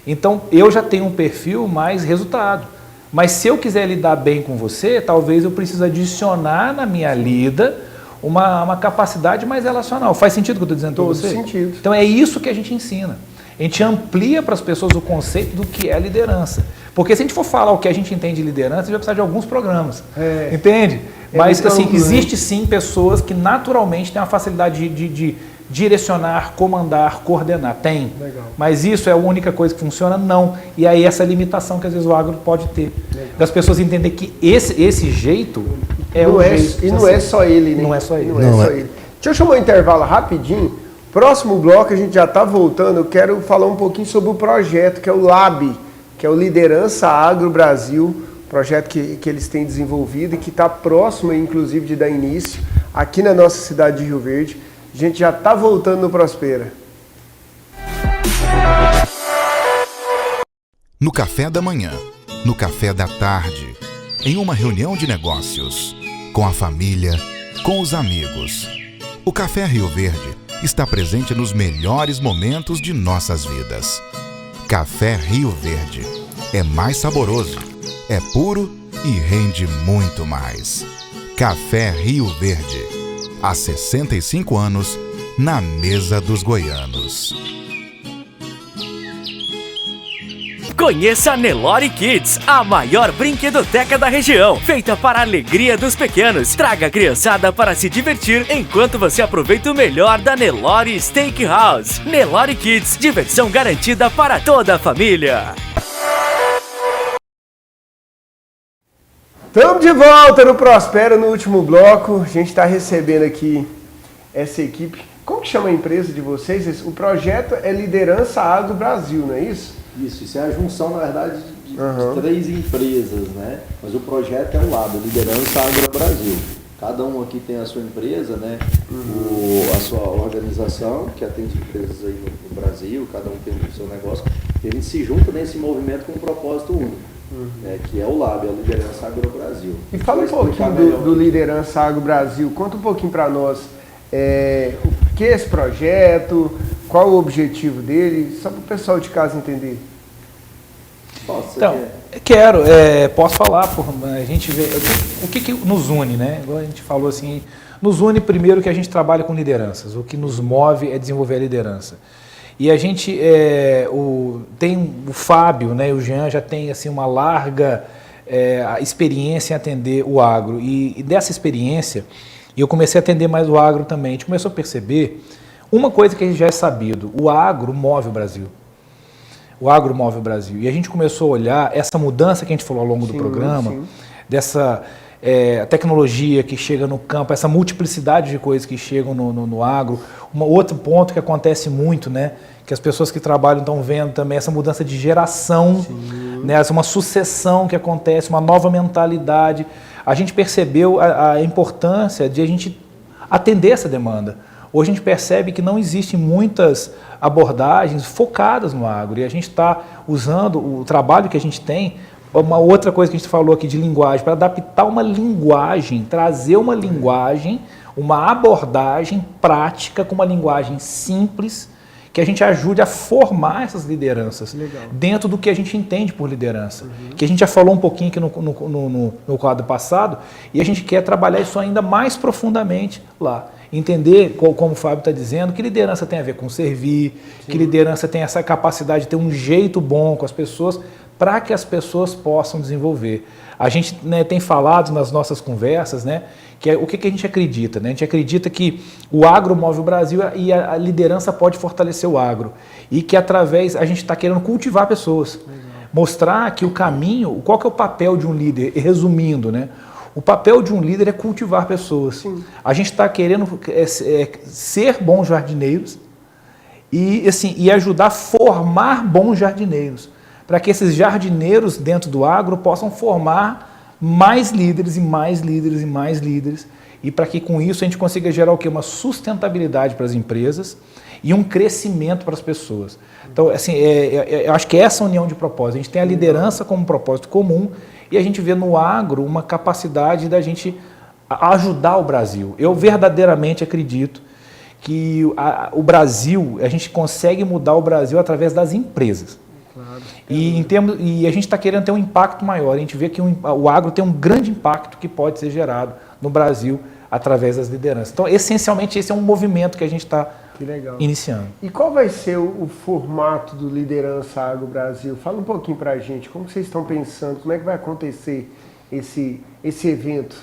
Então, eu já tenho um perfil mais resultado. Mas se eu quiser lidar bem com você, talvez eu precise adicionar na minha lida uma capacidade mais relacional. Faz sentido o que eu estou dizendo para você? Todo sentido. Então, é isso que a gente ensina. A gente amplia para as pessoas o conceito do que é liderança. Porque se a gente for falar o que a gente entende de liderança, a gente vai precisar de alguns programas. Entende? Mas assim, existe sim pessoas que naturalmente têm uma facilidade de direcionar, comandar, coordenar. Tem. Legal. Mas isso é a única coisa que funciona? Não. E aí essa limitação que às vezes o agro pode ter. Legal. Das pessoas entenderem que esse jeito é o jeito. E não é só ele, né? Não é só ele. Não é só ele. Deixa eu chamar um intervalo rapidinho. Próximo bloco a gente já está voltando. Eu quero falar um pouquinho sobre o projeto que é o LAB, que é o Liderança Agro Brasil, projeto que eles têm desenvolvido e que está próximo, inclusive, de dar início aqui na nossa cidade de Rio Verde. A gente já está voltando no Prospera. No café da manhã, no café da tarde, em uma reunião de negócios, com a família, com os amigos. O Café Rio Verde está presente nos melhores momentos de nossas vidas. Café Rio Verde é mais saboroso, é puro e rende muito mais. Café Rio Verde, há 65 anos, na mesa dos goianos. Conheça a Nelore Kids, a maior brinquedoteca da região, feita para a alegria dos pequenos. Traga a criançada para se divertir enquanto você aproveita o melhor da Nelore Steakhouse. Nelore Kids, diversão garantida para toda a família. Estamos de volta no Prospera, no último bloco. A gente está recebendo aqui essa equipe. Como que chama a empresa de vocês? O projeto é Liderança Agro Brasil, não é isso? Isso é a junção, na verdade, de 3 empresas, né? Mas o projeto é o LAB, Liderança Agro Brasil. Cada um aqui tem a sua empresa, né? A sua organização, que atende empresas aí no Brasil, cada um tem o seu negócio. E a gente se junta nesse movimento com um propósito único, né? Que é o LAB, a Liderança Agro Brasil. E fala um pouquinho do Liderança Agro Brasil. Conta um pouquinho para nós o que é esse projeto, qual o objetivo dele, só para o pessoal de casa entender. Então, quero, posso falar, a gente vê, o que nos une, né? Igual a gente falou assim, nos une primeiro que a gente trabalha com lideranças, o que nos move é desenvolver a liderança. E a gente, tem o Fábio, né, e o Jean já tem assim, uma larga experiência em atender o agro, e dessa experiência, eu comecei a atender mais o agro também, a gente começou a perceber uma coisa que a gente já é sabido, o agro move o Brasil. O agro move o Brasil. E a gente começou a olhar essa mudança que a gente falou ao longo do programa, dessa tecnologia que chega no campo, essa multiplicidade de coisas que chegam no agro. Outro ponto que acontece muito, né, que as pessoas que trabalham estão vendo também, essa mudança de geração, né, uma sucessão que acontece, uma nova mentalidade. A gente percebeu a importância de a gente atender essa demanda. Hoje a gente percebe que não existem muitas abordagens focadas no agro e a gente está usando o trabalho que a gente tem, uma outra coisa que a gente falou aqui de linguagem, para adaptar uma linguagem, trazer uma linguagem, uma abordagem prática com uma linguagem simples, que a gente ajude a formar essas lideranças dentro do que a gente entende por liderança. Que a gente já falou um pouquinho aqui no quadro passado e a gente quer trabalhar isso ainda mais profundamente lá. Entender, como o Fábio está dizendo, que liderança tem a ver com servir, que liderança tem essa capacidade de ter um jeito bom com as pessoas, para que as pessoas possam desenvolver. A gente, né, tem falado nas nossas conversas, né, que o que a gente acredita? Né? A gente acredita que o agro move o Brasil e a liderança pode fortalecer o agro. E que através, a gente está querendo cultivar pessoas. Mostrar que o caminho, qual que é o papel de um líder? Resumindo, né? O papel de um líder é cultivar pessoas. Sim. A gente está querendo ser bons jardineiros e ajudar a formar bons jardineiros, para que esses jardineiros dentro do agro possam formar mais líderes e mais líderes e mais líderes, e para que com isso a gente consiga gerar o quê? Uma sustentabilidade para as empresas e um crescimento para as pessoas. Então, assim, eu acho que essa união de propósito, a gente tem a liderança como propósito comum, e a gente vê no agro uma capacidade da gente ajudar o Brasil. Eu verdadeiramente acredito que o Brasil, a gente consegue mudar o Brasil através das empresas. Claro. E a gente está querendo ter um impacto maior. A gente vê que o agro tem um grande impacto que pode ser gerado no Brasil através das lideranças. Então, essencialmente, esse é um movimento que a gente está iniciando. E qual vai ser o formato do Liderança Agro Brasil? Fala um pouquinho para a gente, como vocês estão pensando, como é que vai acontecer esse evento?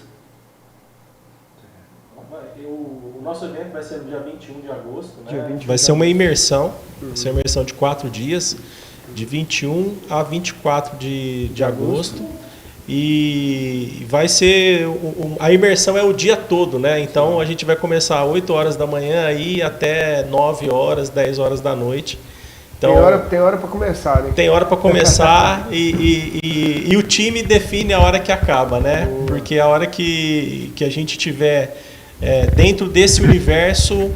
O nosso evento vai ser no dia 21 de agosto, né? Vai ser uma imersão, vai ser uma imersão de 4 dias, de 21 a 24 de agosto. E vai ser, a imersão é o dia todo, né? Então a gente vai começar às 8 horas da manhã aí até 9 horas, 10 horas da noite. Então, tem hora para começar, né? Tem hora para começar e o time define a hora que acaba, né? Porque a hora que a gente tiver dentro desse universo,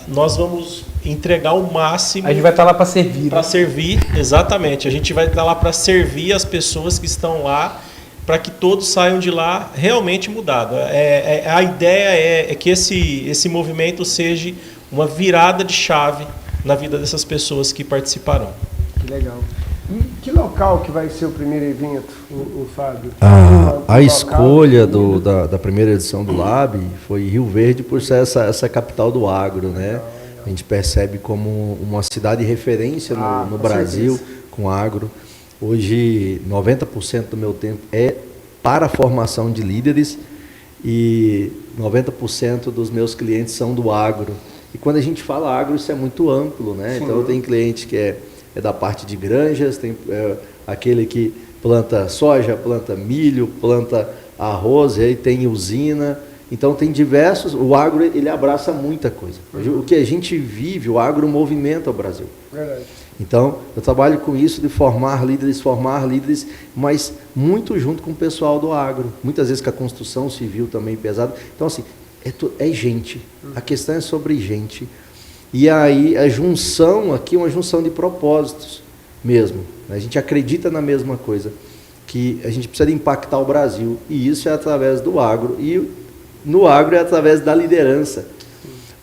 nós vamos entregar o máximo. A gente vai estar lá para servir. Para servir, exatamente. A gente vai estar lá para servir as pessoas que estão lá, para que todos saiam de lá realmente mudados. A ideia é que esse movimento seja uma virada de chave na vida dessas pessoas que participarão. Que legal. E que local que vai ser o primeiro evento, o Fábio? A escolha da primeira edição do Lab foi Rio Verde, por ser essa capital do agro, né? A gente percebe como uma cidade de referência no Brasil com agro. Hoje, 90% do meu tempo é para a formação de líderes e 90% dos meus clientes são do agro. E quando a gente fala agro, isso é muito amplo, né? Sim. Então, eu tenho cliente que é da parte de granjas, tem aquele que planta soja, planta milho, planta arroz, e aí tem usina. Então tem diversos, o agro ele abraça muita coisa. O que a gente vive, o agro movimenta o Brasil. Verdade. Então eu trabalho com isso de formar líderes, mas muito junto com o pessoal do agro. Muitas vezes com a construção civil também pesada. Então assim, é gente. A questão é sobre gente. E aí a junção aqui é uma junção de propósitos mesmo. A gente acredita na mesma coisa, que a gente precisa de impactar o Brasil. E isso é através do agro. E no agro é através da liderança.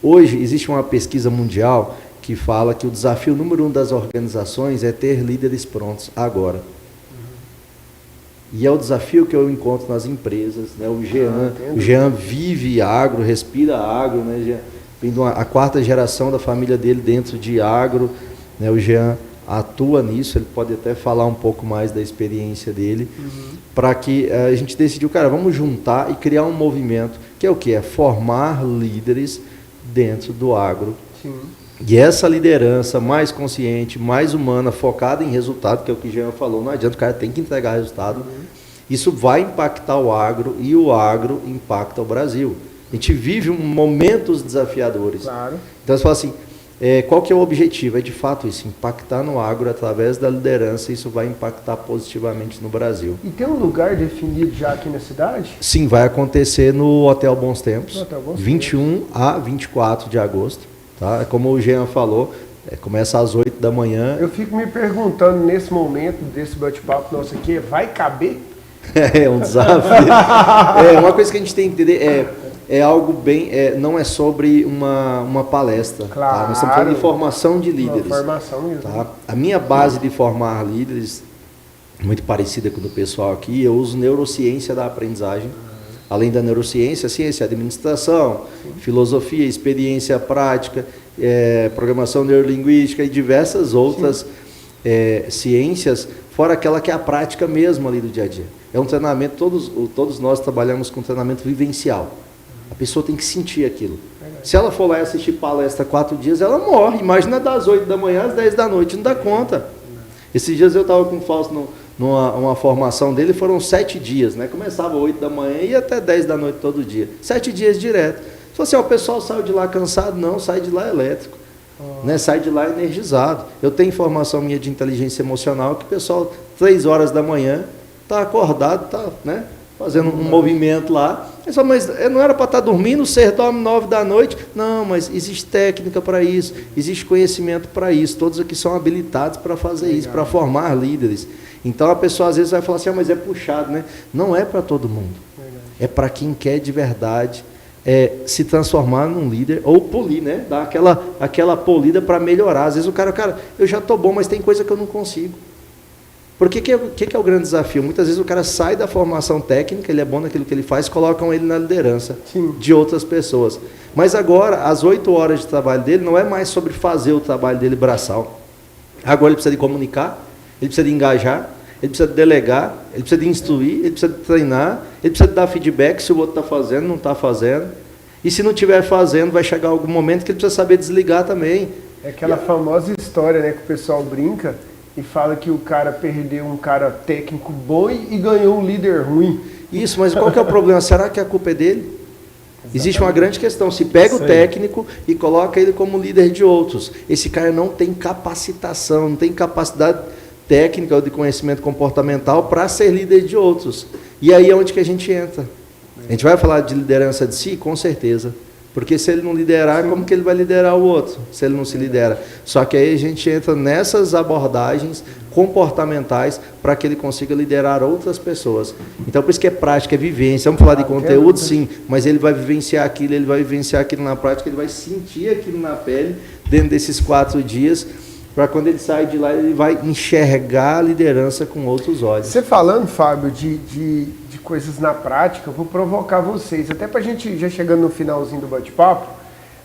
Hoje existe uma pesquisa mundial que fala que o desafio número 1 das organizações é ter líderes prontos agora. E é o desafio que eu encontro nas empresas, né? O Jean vive agro, respira agro, né? Jean, vindo a 4ª geração da família dele dentro de agro, né? O Jean atua nisso, ele pode até falar um pouco mais da experiência dele, para que a gente decidiu, cara, vamos juntar e criar um movimento, que é o quê? É formar líderes dentro do agro. Sim. E essa liderança mais consciente, mais humana, focada em resultado, que é o que o Jean falou, não adianta, o cara tem que entregar resultado. Isso vai impactar o agro e o agro impacta o Brasil. A gente vive momentos desafiadores. Claro. Então você fala assim, qual que é o objetivo? É de fato isso, impactar no agro através da liderança, isso vai impactar positivamente no Brasil. E tem um lugar definido já aqui na cidade? Sim, vai acontecer no Hotel Bons Tempos, No Hotel Bons 21 a 24 de agosto. Tá? Como o Jean falou, começa às 8 da manhã. Eu fico me perguntando nesse momento desse bate-papo nosso aqui, vai caber? É um desafio. Uma coisa que a gente tem que entender é algo bem, não é sobre uma palestra. Claro. Tá? Nós estamos falando de formação de líderes. Formação mesmo. Tá? A minha base de formar líderes, muito parecida com o do pessoal aqui, eu uso neurociência da aprendizagem. Além da neurociência, ciência, administração, filosofia, experiência prática, programação neurolinguística e diversas outras ciências, fora aquela que é a prática mesmo ali do dia a dia. É um treinamento, todos nós trabalhamos com treinamento vivencial. A pessoa tem que sentir aquilo. Se ela for lá e assistir palestra 4 dias, ela morre. Imagina das 8 da manhã às 10 da noite, não dá conta. Esses dias eu estava com o Fausto numa formação dele, foram 7 dias, né? Começava 8 da manhã e ia até 10 da noite todo dia. 7 dias direto. Falei assim, o pessoal saiu de lá cansado? Não, sai de lá elétrico. Né? Sai de lá energizado. Eu tenho informação minha de inteligência emocional que o pessoal, 3 horas da manhã, está acordado, está, né, fazendo um movimento lá. Mas não era para estar dormindo, você dorme 9 da noite? Não, mas existe técnica para isso, existe conhecimento para isso. Todos aqui são habilitados para fazer isso, para formar líderes. Então a pessoa às vezes vai falar assim, mas é puxado, né? Não é para todo mundo. É para quem quer de verdade se transformar num líder, ou polir, né? Dar aquela polida para melhorar. Às vezes o cara, eu já estou bom, mas tem coisa que eu não consigo. Porque que é o grande desafio? Muitas vezes o cara sai da formação técnica, ele é bom naquilo que ele faz, colocam ele na liderança de outras pessoas. Mas agora, as 8 horas de trabalho dele não é mais sobre fazer o trabalho dele braçal. Agora ele precisa de comunicar, ele precisa de engajar, ele precisa de delegar, ele precisa de instruir, ele precisa de treinar, ele precisa de dar feedback se o outro está fazendo, não está fazendo. E se não estiver fazendo, vai chegar algum momento que ele precisa saber desligar também. É aquela famosa história, né, que o pessoal brinca e fala que o cara perdeu um cara técnico bom e ganhou um líder ruim. Isso, mas qual que é o problema? Será que a culpa é dele? Exatamente. Existe uma grande questão. Se pega o técnico e coloca ele como líder de outros, esse cara não tem capacitação, não tem capacidade técnica ou de conhecimento comportamental para ser líder de outros. E aí é onde que a gente entra. A gente vai falar de liderança de si? Com certeza. Porque se ele não liderar, como que ele vai liderar o outro? Se ele não se lidera. Só que aí a gente entra nessas abordagens comportamentais para que ele consiga liderar outras pessoas. Então, por isso que é prática, é vivência. Vamos falar de conteúdo, sim, mas ele vai vivenciar aquilo na prática, ele vai sentir aquilo na pele dentro desses 4 dias, para quando ele sair de lá, ele vai enxergar a liderança com outros olhos. Você falando, Fábio, de coisas na prática, eu vou provocar vocês, até para a gente já chegando no finalzinho do bate-papo.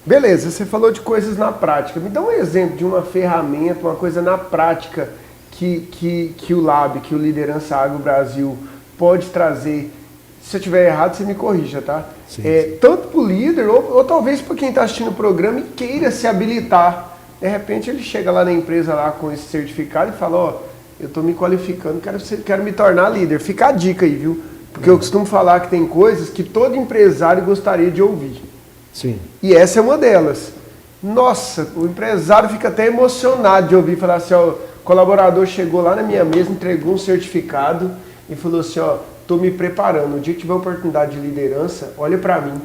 Beleza, você falou de coisas na prática. Me dá um exemplo de uma ferramenta, uma coisa na prática que o Lab, que o Liderança Agro Brasil pode trazer. Se eu estiver errado, você me corrija, tá? Sim, tanto para o líder, ou talvez para quem está assistindo o programa e queira se habilitar. De repente ele chega lá na empresa lá com esse certificado e fala, eu estou me qualificando, quero me tornar líder. Fica a dica aí, viu? Porque eu costumo falar que tem coisas que todo empresário gostaria de ouvir. Sim. E essa é uma delas. Nossa, o empresário fica até emocionado de ouvir falar assim, o colaborador chegou lá na minha mesa, entregou um certificado e falou assim, estou me preparando. O dia que tiver oportunidade de liderança, olha para mim.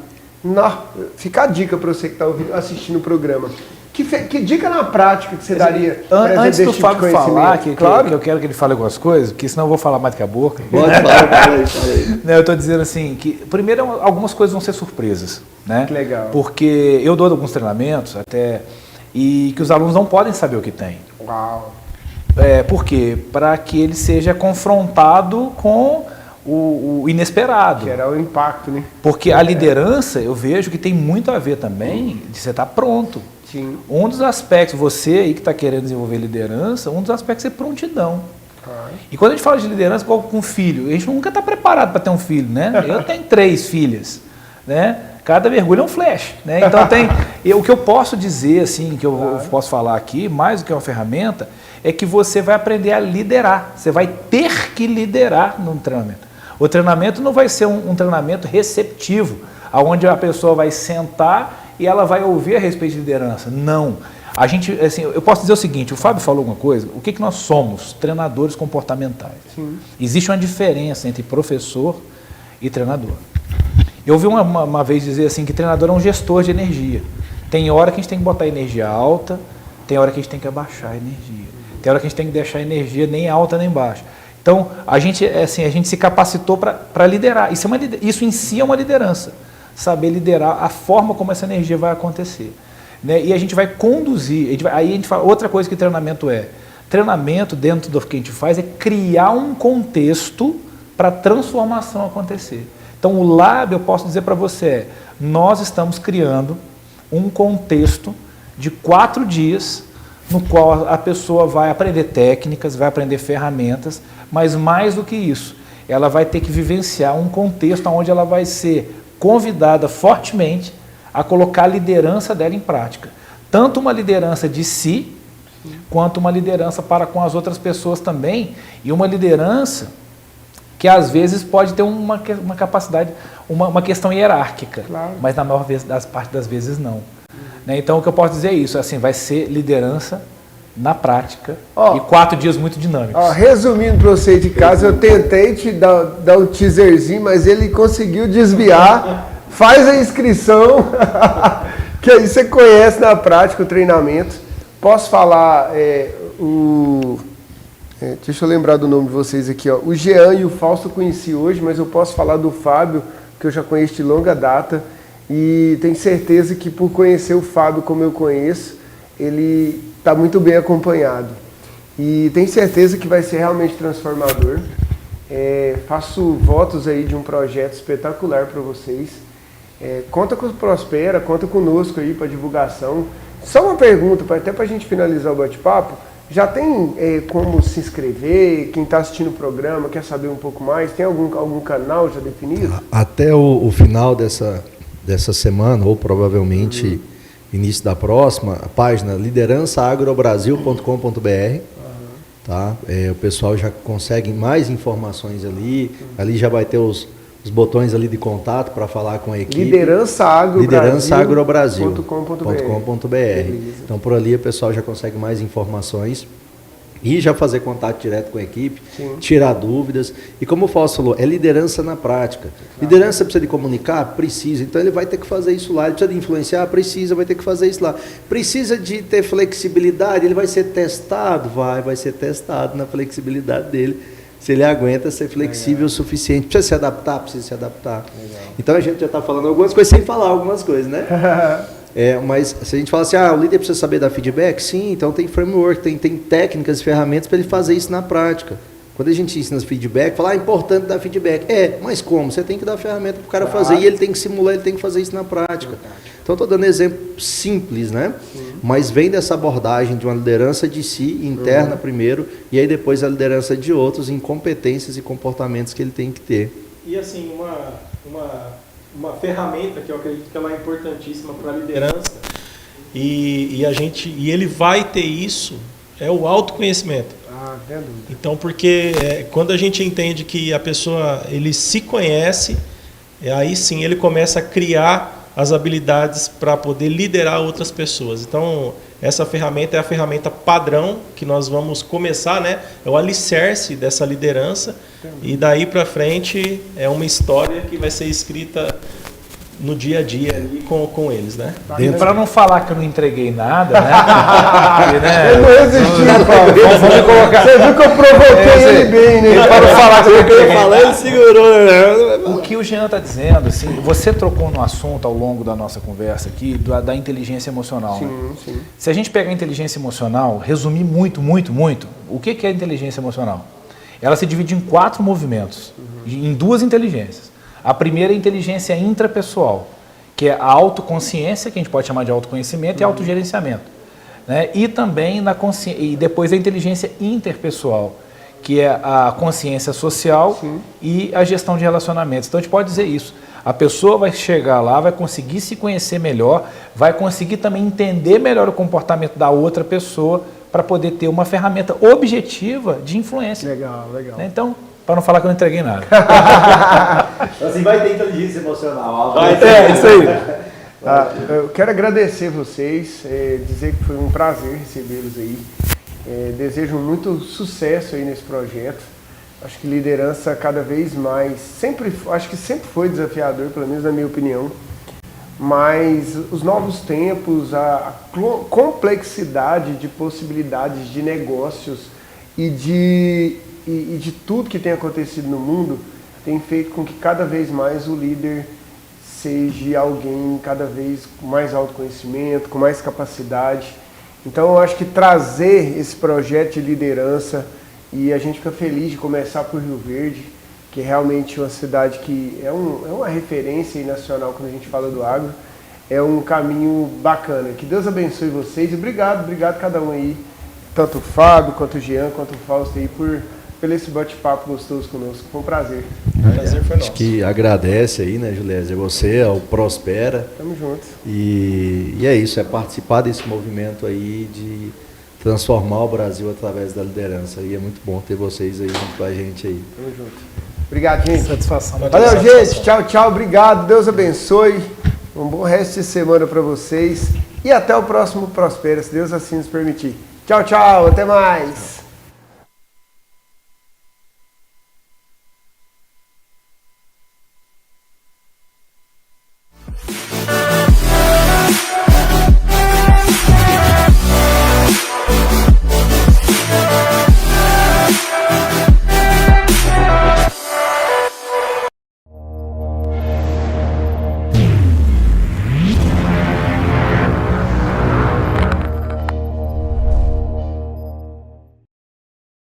Fica a dica para você que está assistindo o programa. Que dica na prática que você daria? Antes do Fábio falar, que eu quero que ele fale algumas coisas, porque senão eu vou falar mais do que a boca. Pode falar. Eu estou dizendo assim, que primeiro algumas coisas vão ser surpresas. Né? Que legal. Porque eu dou alguns treinamentos, até e que os alunos não podem saber o que tem. Uau! Por quê? Para que ele seja confrontado com o inesperado. Gerar o impacto, né? Porque a liderança, eu vejo que tem muito a ver também de você estar pronto. Sim. Um dos aspectos, você aí que está querendo desenvolver liderança, um dos aspectos é prontidão. E quando a gente fala de liderança, igual com filho, a gente nunca está preparado para ter um filho, né? Eu tenho 3 filhas, né? Cada mergulho é um flash, né? Então o que eu posso dizer, assim, que eu posso falar aqui, mais do que uma ferramenta, é que você vai aprender a liderar. Você vai ter que liderar no treinamento. O treinamento não vai ser um treinamento receptivo, onde a pessoa vai sentar e ela vai ouvir a respeito de liderança. Não. A gente, assim, eu posso dizer o seguinte, o Fábio falou alguma coisa, o que nós somos? Treinadores comportamentais. Sim. Existe uma diferença entre professor e treinador. Eu ouvi uma vez dizer assim que treinador é um gestor de energia. Tem hora que a gente tem que botar energia alta, tem hora que a gente tem que abaixar a energia. Tem hora que a gente tem que deixar a energia nem alta nem baixa. Então, a gente se capacitou para liderar. Isso em si é uma liderança. Saber liderar a forma como essa energia vai acontecer. Né? E a gente vai conduzir. Aí a gente fala, outra coisa que treinamento é. Treinamento, dentro do que a gente faz, é criar um contexto para a transformação acontecer. Então, o Lab, eu posso dizer para você, nós estamos criando um contexto de 4 dias no qual a pessoa vai aprender técnicas, vai aprender ferramentas, mas mais do que isso, ela vai ter que vivenciar um contexto onde ela vai ser convidada fortemente a colocar a liderança dela em prática. Tanto uma liderança de si, quanto uma liderança para com as outras pessoas também, e uma liderança que às vezes pode ter uma capacidade, uma questão hierárquica, claro, mas na maior parte das vezes não. Né? Então o que eu posso dizer é isso, assim, vai ser liderança na prática e 4 dias muito dinâmicos. Resumindo para você de casa, eu tentei te dar um teaserzinho, mas ele conseguiu desviar. Faz a inscrição, que aí você conhece na prática o treinamento. Posso falar, deixa eu lembrar do nome de vocês aqui. Ó. O Jean e o Fausto eu conheci hoje, mas eu posso falar do Fábio, que eu já conheço de longa data. E tenho certeza que por conhecer o Fábio como eu conheço, ele está muito bem acompanhado. E tenho certeza que vai ser realmente transformador. Faço votos aí de um projeto espetacular para vocês. Conta com o Prospera, conta conosco aí para divulgação. Só uma pergunta, até para a gente finalizar o bate-papo. Já tem como se inscrever? Quem está assistindo o programa quer saber um pouco mais? Tem algum canal já definido? Até o final dessa semana, ou provavelmente início da próxima, a página liderançaagrobrasil.com.br. Tá? O pessoal já consegue mais informações ali. Ali já vai ter os botões ali de contato para falar com a equipe. liderançaagrobrasil.com.br. Então por ali o pessoal já consegue mais informações e já fazer contato direto com a equipe, sim, tirar dúvidas. E como o Fausto falou, é liderança na prática. Liderança precisa de comunicar? Precisa. Então ele vai ter que fazer isso lá. Ele precisa de influenciar? Precisa, vai ter que fazer isso lá. Precisa de ter flexibilidade? Ele vai ser testado? Vai ser testado na flexibilidade dele. Se ele aguenta ser flexível o suficiente. Precisa se adaptar? Precisa se adaptar. Legal. Então a gente já está falando algumas coisas sem falar algumas coisas, né? Mas se a gente fala assim, o líder precisa saber dar feedback, sim, então tem framework, tem técnicas e ferramentas para ele fazer isso na prática. Quando a gente ensina feedback, fala, é importante dar feedback. Mas como? Você tem que dar a ferramenta para o cara fazer, e ele tem que simular, ele tem que fazer isso na prática. Então estou dando exemplo simples, né? Mas vem dessa abordagem de uma liderança de si, interna primeiro, e aí depois a liderança de outros em competências e comportamentos que ele tem que ter. E assim, uma ferramenta que eu acredito que ela é importantíssima para a liderança e ele vai ter isso, é o autoconhecimento. Então, porque quando a gente entende que a pessoa ele se conhece, aí sim ele começa a criar as habilidades para poder liderar outras pessoas. Então, essa ferramenta é a ferramenta padrão que nós vamos começar, né? É o alicerce dessa liderança. E daí para frente é uma história que vai ser escrita no dia a dia ali com eles, né? Para não falar que eu não entreguei nada, né? Eu não resisti, Fábio. Vamos colocar. Você viu que eu provoquei ele bem, né? Para não falar que eu não entreguei nada. Ele segurou, né? O que o Jean está dizendo, assim, você trocou no assunto ao longo da nossa conversa aqui da inteligência emocional. Sim, né? sim. Se a gente pegar a inteligência emocional, resumir muito, o que é a inteligência emocional? Ela se divide em 4 movimentos, em 2 inteligências. A primeira é a inteligência intrapessoal, que é a autoconsciência, que a gente pode chamar de autoconhecimento, e autogerenciamento. Né? E também e depois a inteligência interpessoal, que é a consciência social e a gestão de relacionamentos. Então a gente pode dizer isso. A pessoa vai chegar lá, vai conseguir se conhecer melhor, vai conseguir também entender melhor o comportamento da outra pessoa para poder ter uma ferramenta objetiva de influência. Legal, legal. Né? Então, para não falar que eu não entreguei nada. Assim vai ter inteligência emocional. Isso aí. Eu quero agradecer vocês, dizer que foi um prazer recebê-los aí. Desejo muito sucesso aí nesse projeto. Acho que liderança cada vez mais, acho que sempre foi desafiador, pelo menos na minha opinião. Mas os novos tempos, a complexidade de possibilidades de negócios e de tudo que tem acontecido no mundo tem feito com que cada vez mais o líder seja alguém cada vez com mais autoconhecimento, com mais capacidade. Então eu acho que trazer esse projeto de liderança, e a gente fica feliz de começar por Rio Verde, que é realmente uma cidade que é uma referência aí nacional quando a gente fala do agro, é um caminho bacana. Que Deus abençoe vocês e obrigado cada um aí, tanto o Fábio, quanto o Jean, quanto o Fausto aí, pelo esse bate-papo gostoso conosco. Foi um prazer. O prazer foi nosso. Acho que agradece aí, né, Julésia, você, ao Prospera. Tamo junto. E é isso, é participar desse movimento aí de transformar o Brasil através da liderança. E é muito bom ter vocês aí junto com a gente aí. Tamo junto. Obrigado, gente. Satisfação. Valeu, gente. Tchau, tchau. Obrigado. Deus abençoe. Um bom resto de semana para vocês. E até o próximo Prospera, se Deus assim nos permitir. Tchau, tchau. Até mais.